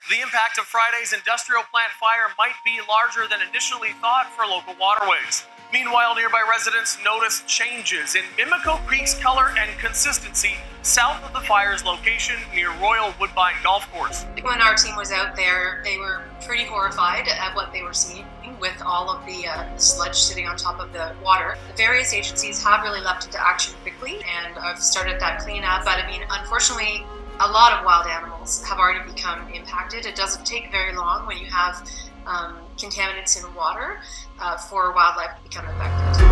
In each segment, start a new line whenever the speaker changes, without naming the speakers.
The impact of Friday's industrial plant fire might be larger than initially thought for local waterways. Meanwhile, nearby residents noticed changes in Mimico Creek's color and consistency south of the fire's location near Royal Woodbine Golf Course.
When our team was out there, they were pretty horrified at what they were seeing with all of the sludge sitting on top of the water. The various agencies have really leapt into action quickly and have started that cleanup. But I mean, unfortunately, a lot of wild animals have already become impacted. It doesn't take very long when you have contaminants in water for wildlife to become affected.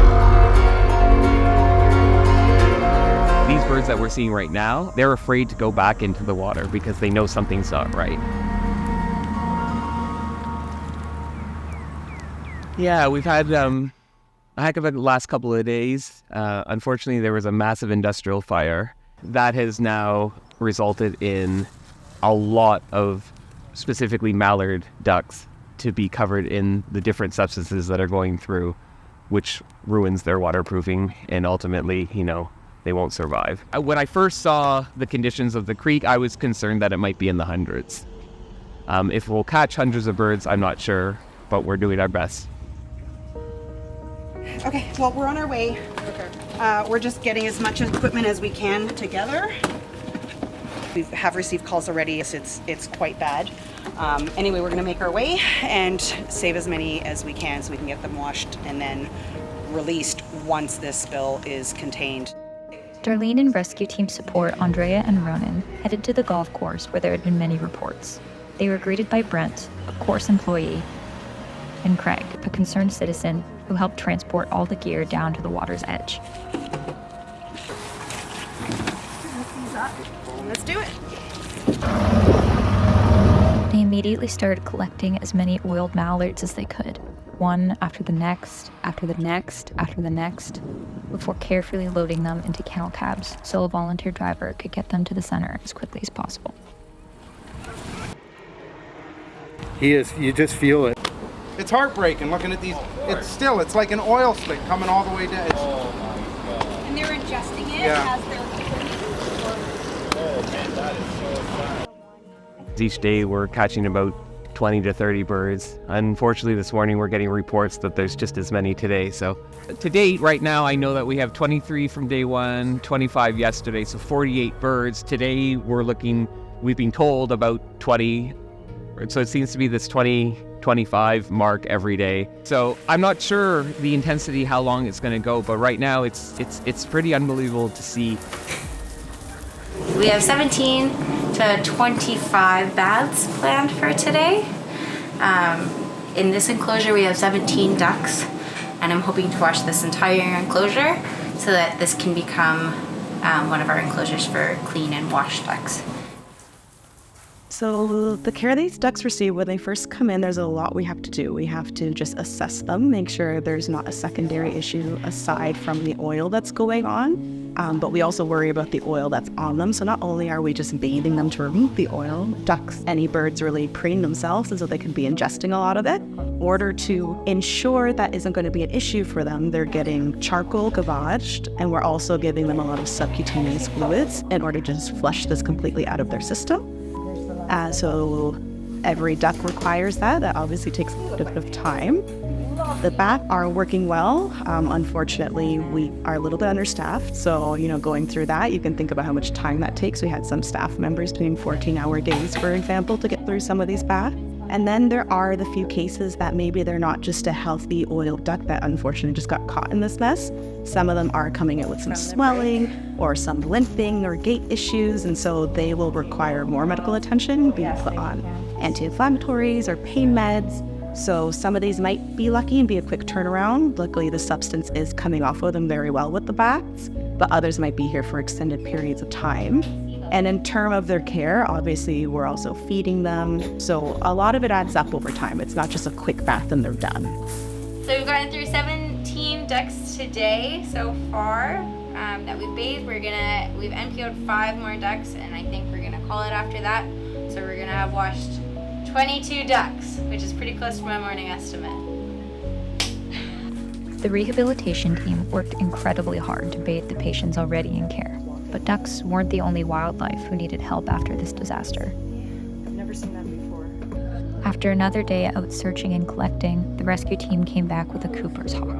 These birds that we're seeing right now, they're afraid to go back into the water because they know something's not right. Yeah, we've had a heck of a last couple of days. Unfortunately, there was a massive industrial fire that has now resulted in a lot of specifically mallard ducks to be covered in the different substances that are going through, which ruins their waterproofing, and ultimately, they won't survive. When I first saw the conditions of the creek, I was concerned that it might be in the hundreds. If we'll catch hundreds of birds, I'm not sure, but we're doing our best.
Okay, well, we're on our way. Okay. We're just getting as much equipment as we can together. We have received calls already. It's quite bad. Anyway, we're going to make our way and save as many as we can so we can get them washed and then released once this spill is contained.
Darlene and rescue team support Andrea and Ronan headed to the golf course where there had been many reports. They were greeted by Brent, a course employee, and Craig, a concerned citizen who helped transport all the gear down to the water's edge.
Let's do it.
They immediately started collecting as many oiled mallards as they could, one after the next, after the next, after the next, before carefully loading them into kennel cabs so a volunteer driver could get them to the center as quickly as possible.
You just feel it. It's heartbreaking looking at these. It's like an oil slick coming all the way down.
Oh my God.
And they're adjusting it
as
they're
Oh man, that is so sad.
Each day we're catching about 20 to 30 birds. Unfortunately, this morning we're getting reports that there's just as many today. So to date, right now, I know that we have 23 from day one, 25 yesterday, so 48 birds. Today we've been told about 20. So it seems to be this 20-25 mark every day. So I'm not sure the intensity, how long it's going to go, but right now it's pretty unbelievable to see.
We have 17 to 25 baths planned for today. In this enclosure, we have 17 ducks, and I'm hoping to wash this entire enclosure so that this can become one of our enclosures for clean and washed ducks.
So the care these ducks receive when they first come in, there's a lot we have to do. We have to just assess them, make sure there's not a secondary issue aside from the oil that's going on. But we also worry about the oil that's on them. So not only are we just bathing them to remove the oil, ducks, any birds really preen themselves, and so they could be ingesting a lot of it. In order to ensure that isn't going to be an issue for them, they're getting charcoal gavaged, and we're also giving them a lot of subcutaneous fluids in order to just flush this completely out of their system. So every duck requires that. That obviously takes a bit of time. The baths are working well. Unfortunately, we are a little bit understaffed. So, going through that, you can think about how much time that takes. We had some staff members doing 14-hour days, for example, to get through some of these baths. And then there are the few cases that maybe they're not just a healthy oiled duck that unfortunately just got caught in this mess. Some of them are coming out with some swelling or some limping or gait issues, and so they will require more medical attention, being put on anti-inflammatories or pain meds. So some of these might be lucky and be a quick turnaround. Luckily, the substance is coming off of them very well with the baths, but others might be here for extended periods of time. And in terms of their care, obviously, we're also feeding them. So a lot of it adds up over time. It's not just a quick bath and they're done.
So we've gotten through 17 ducks today so far that we've bathed. We've NPO'd 5 more ducks, and I think we're gonna call it after that. So we're gonna have washed 22 ducks, which is pretty close to my morning estimate.
The rehabilitation team worked incredibly hard to bathe the patients already in care. But ducks weren't the only wildlife who needed help after this disaster.
I've never seen that before.
After another day out searching and collecting, the rescue team came back with a Cooper's hawk,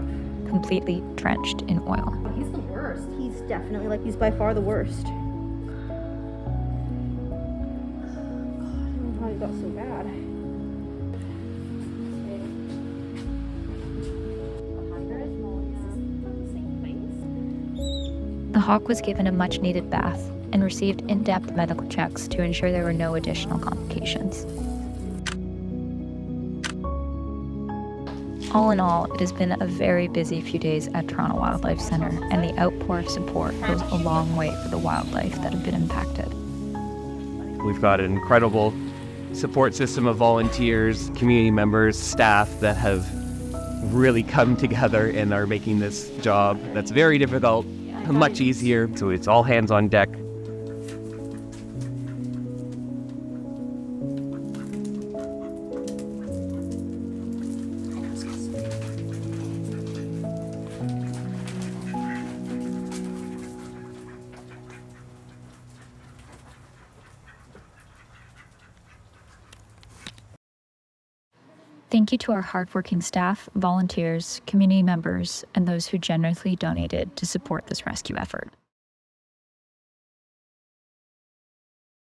completely drenched in oil.
He's the worst. He's definitely, like, he's by far the worst. God, I don't know how he got so bad.
The hawk was given a much-needed bath and received in-depth medical checks to ensure there were no additional complications. All in all, it has been a very busy few days at Toronto Wildlife Centre, and the outpour of support goes a long way for the wildlife that have been impacted.
We've got an incredible support system of volunteers, community members, staff that have really come together and are making this job that's very difficult much easier. So it's all hands on deck.
Thank you to our hardworking staff, volunteers, community members, and those who generously donated to support this rescue effort.